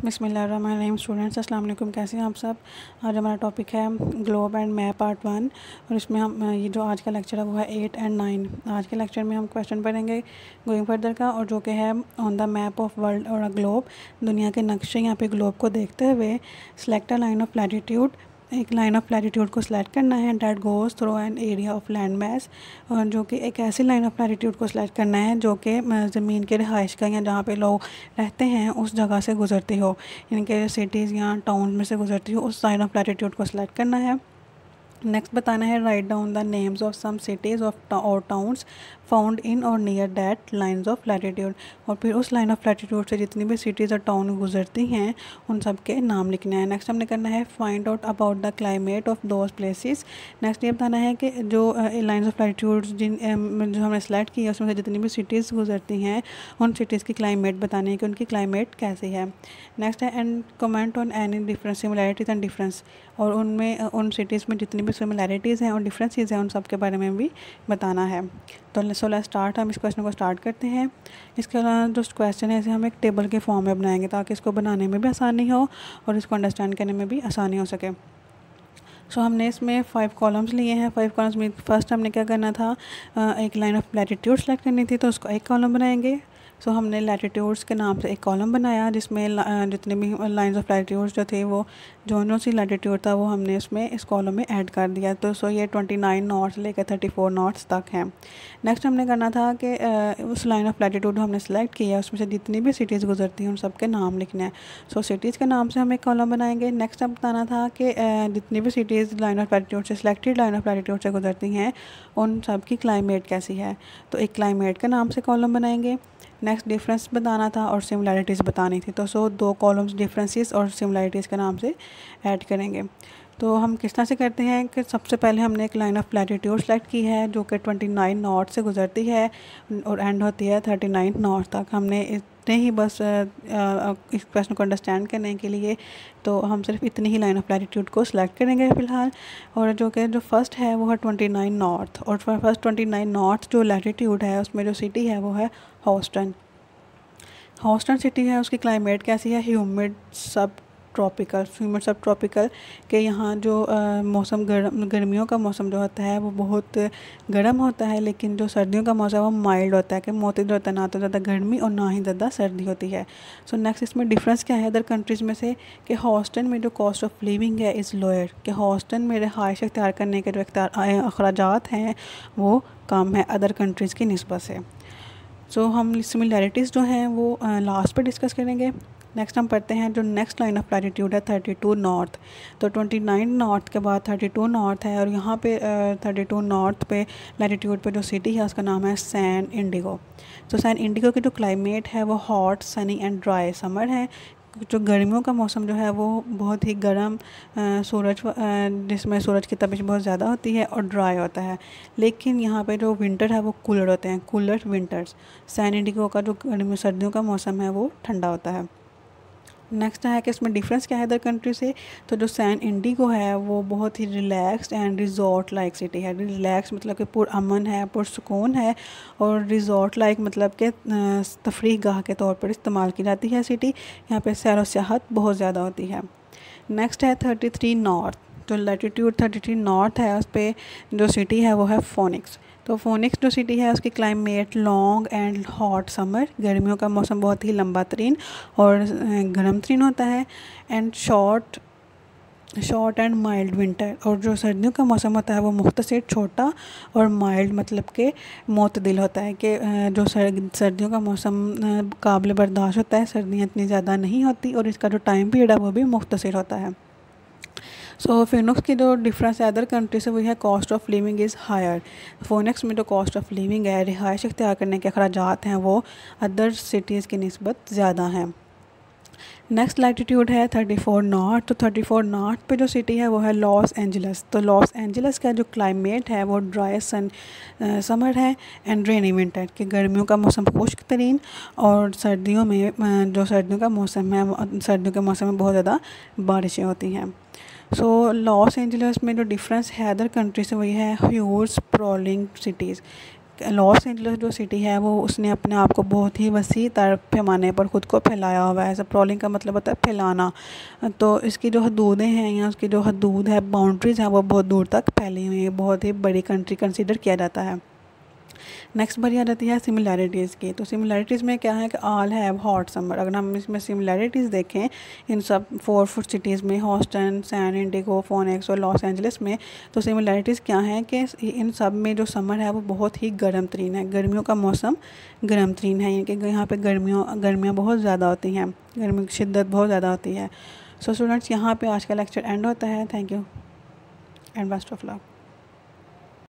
बिस्मिल्लाहिर्रहमानिर्रहीम। स्टूडेंट्स अस्सलाम वालेकुम, कैसे हैं आप सब। आज हमारा टॉपिक है ग्लोब एंड मैप पार्ट 1 और इसमें हम ये जो आज का लेक्चर है वो है 8 एंड 9। आज के लेक्चर में हम क्वेश्चन पढ़ेंगे गोइंग फर्दर का, और जो कि है on the map of world और अ ग्लोब, दुनिया के नक्शे यहाँ पे ग्लोब को देखते हुए select a line of latitude, एक लाइन ऑफ लैटिट्यूड को सिलेक्ट करना है that goes through an area of land mass, और जो कि एक ऐसी लाइन ऑफ लैटिट्यूड को सिलेक्ट करना है जो कि ज़मीन के रिहाइश का या जहाँ पे लोग रहते हैं उस जगह से गुजरती हो, इनके सिटीज़ या टाउन में से गुजरती हो, उस लाइन ऑफ लैटिट्यूड को सिलेक्ट करना है। नेक्स्ट बताना है write down the names of some cities of और टाउन्स फाउंड इन और near that lines of latitude, और फिर उस लाइन ऑफ लैटिट्यूड से जितनी भी सिटीज़ और टाउन गुजरती हैं उन सब के नाम लिखने हैं। नेक्स्ट हमने करना है find out about the climate of those places. Next ये बताना है कि जो लाइंस ऑफ लैटिट्यूड जो हमने सेलेक्ट की है उसमें से जितनी भी सिटीज़ गुजरती हैं उन सिटीज़ की क्लाइमेट बताने है कि उनकी क्लाइमेट कैसी है। नेक्स्ट है and comment on any difference similarities and difference, और उनमें उन सिटीज़ में जितनी भी सिमिलैरिटीज़ हैं और डिफरेंसेस हैं उन सब के बारे में भी बताना है। तो लेट्स स्टार्ट, हम इस क्वेश्चन को स्टार्ट करते हैं। इसके अलावा जो क्वेश्चन है इसे हम एक टेबल के फॉर्म में बनाएंगे ताकि इसको बनाने में भी आसानी हो और इसको अंडरस्टैंड करने में भी आसानी हो सके। सो हमने इसमें 5 कॉलम्स लिए हैं। 5 कॉलम्स में फर्स्ट हमने क्या करना था, एक लाइन ऑफ लैटिट्यूड सेलेक्ट करनी थी, तो उसको एक कॉलम बनाएंगे। सो हमने लैटिट्यूड्स के नाम से एक कॉलम बनाया जिसमें जितने भी लाइंस ऑफ लैटिट्यूड्स जो थे वो जो सी लैटिट्यूड था वो हमने इसमें इस कॉलम में ऐड कर दिया। तो ये 29 नॉट्स लेकर 34 नॉट्स तक हैं। नेक्स्ट हमने करना था कि उस लाइन ऑफ लैटिट्यूड हमने सेलेक्ट किया उसमें से जितनी भी सिटीज़ गुजरती हैं उन सब के नाम लिखने हैं। सो सिटीज़ के नाम से हम एक कॉलम बनाएंगे। नेक्स्ट अब बताना था कि जितनी भी सिटीज़ लाइन ऑफ लैटिट्यूड से सिलेक्टेड लाइन ऑफ लैटिट्यूड से गुजरती हैं उन सब की क्लाइमेट कैसी है, तो एक क्लाइमेट के नाम से कॉलम बनाएंगे। नेक्स्ट डिफरेंस बताना था और सिमिलैरिटीज़ बतानी थी, तो 2 कॉलम्स डिफरेंसेस और सिमिलैरिटीज़ के नाम से ऐड करेंगे। तो हम किस तरह से करते हैं कि सबसे पहले हमने एक लाइन ऑफ लैटिट्यूड सेलेक्ट की है जो कि 29 नॉट से गुजरती है और एंड होती है 39 नॉट तक। हमने इतने ही बस इस क्वेश्चन को अंडरस्टैंड करने के लिए तो हम सिर्फ इतनी ही लाइन ऑफ लैटिट्यूड को सिलेक्ट करेंगे फ़िलहाल। और जो फर्स्ट है वो है 29 नॉर्थ, और फर्स्ट 29 नॉर्थ जो लैटिट्यूड है उसमें जो सिटी है वो है ह्यूस्टन। ह्यूस्टन सिटी है, उसकी क्लाइमेट कैसी है, ह्यूमिड सब ट्रॉपिकल के यहाँ जो मौसम गर्मियों का मौसम जो होता है वो बहुत गर्म होता है, लेकिन जो सर्दियों का मौसम है वो माइल्ड होता है कि मोतदल होता है, ना तो ज़्यादा गर्मी और ना ही ज़्यादा सर्दी होती है। सो नेक्स्ट इसमें डिफरेंस क्या है अदर कंट्रीज़ में से, कि ह्यूस्टन में जो कॉस्ट ऑफ लिविंग है इज़ लोअर, कि ह्यूस्टन में रिहाइश इख्तियार करने के जो अखराजात हैं वो कम है अदर कंट्रीज़ की निस्बत से। सो हम सिमिलैरिटीज़ जो हैं वो लास्ट पे डिस्कस करेंगे। नेक्स्ट हम पढ़ते हैं जो नेक्स्ट लाइन ऑफ लैटिट्यूड है 32 नॉर्थ। तो 29 नॉर्थ के बाद 32 नॉर्थ है, और यहाँ पे 32 नॉर्थ पे लैटिट्यूड पे जो सिटी है उसका नाम है सैन इंडिगो। तो सैन इंडिगो की जो क्लाइमेट है वो hot Sunny and dry summer है। जो गर्मियों का मौसम जो है वो बहुत ही गर्म जिसमें सूरज की तपिश बहुत ज़्यादा होती है और ड्राई होता है, लेकिन यहाँ पे जो विंटर है वो कूलर होते हैं, कूलर विंटर्स। सैन इंडिगो का जो सर्दियों का मौसम है वो ठंडा होता है। नेक्स्ट है कि इसमें डिफरेंस क्या है अदर कंट्री से, तो जो सैन इंडिगो है वो बहुत ही relaxed and resort like city है। रिलैक्स मतलब कि पुरअमन है, पुरसुकून है, और रिजॉर्ट लाइक मतलब कि तफरीह गाह के तौर पर इस्तेमाल की जाती है सिटी। यहाँ पे सैर व सियाहत बहुत ज़्यादा होती है। नेक्स्ट है 33 नॉर्थ। जो लैटिट्यूड 33 नॉर्थ है उस पर जो सिटी है वो है फोनिक्स। तो फोनिक्स जो सिटी है उसकी climate long and hot summer, गर्मियों का मौसम बहुत ही लंबा तरीन और गर्म तरीन होता है, and short and mild winter, और जो सर्दियों का मौसम होता है वो मुख्तसर छोटा और माइल्ड मतलब के मोतदिल होता है कि जो सर्दियों का मौसम काबिल बर्दाश्त होता है, सर्दियाँ इतनी ज़्यादा नहीं होती, और इसका जो टाइम पीरियड है वो भी मुख्तसर होता है। सो फिनोक्स की जो डिफरेंस है अदर कंट्री से वही है cost of living is higher. Phoenix में जो कॉस्ट ऑफ लिविंग है, रिहाइश इख्तियार करने के अखराजात हैं वो अदर सिटीज़ की निस्बत ज़्यादा हैं। नेक्स्ट लैटिट्यूड है 34 नॉर्थ। तो 34 नॉर्थ पे जो सिटी है वो है लॉस एंजलस। तो लॉस एंजलस का जो क्लाइमेट है वो ड्राई समर है एंड रेनी विंटर, कि गर्मियों का मौसम खुश्क तरीन, और सर्दियों में जो सर्दियों का मौसम है सर्दियों के मौसम में बहुत ज़्यादा बारिशें होती हैं। सो लॉस एंजलस में जो डिफरेंस है अदर कंट्री से वही है huge sprawling cities, Los Angeles जो सिटी है वो उसने अपने आप को बहुत ही वसी तर पैमाने पर ख़ुद को फैलाया हुआ है। स्प्रॉलिंग का मतलब होता है फैलाना। तो इसकी जो हदूदें हैं या उसकी जो हदूद है, बाउंड्रीज़ हैं, वो बहुत दूर तक फैली हुई है। बहुत ही बड़ी कंट्री कंसिडर किया जाता है। नेक्स्ट बारी आ जाती है सिमिलैरिटीज़ की। तो सिमिलैरिटीज़ में क्या है कि ऑल हैव हॉट समर। अगर हम इसमें सिमिलैरिटीज़ देखें इन सब 4 सिटीज़ में, ह्यूस्टन, सैन इंडिगो, फोनिक्स और लॉस एंजलिस में, तो सिमिलैरिटीज़ क्या है कि इन सब में जो समर है वो बहुत ही गर्म तरीन है। गर्मियों का मौसम गर्म तरीन है, यानी कि यहाँ पे गर्मियाँ बहुत ज़्यादा होती हैं, गर्मी की शिद्दत बहुत ज़्यादा होती है। सो स्टूडेंट्स, यहाँ पे आज का लेक्चर एंड होता है। Thank you and best of luck.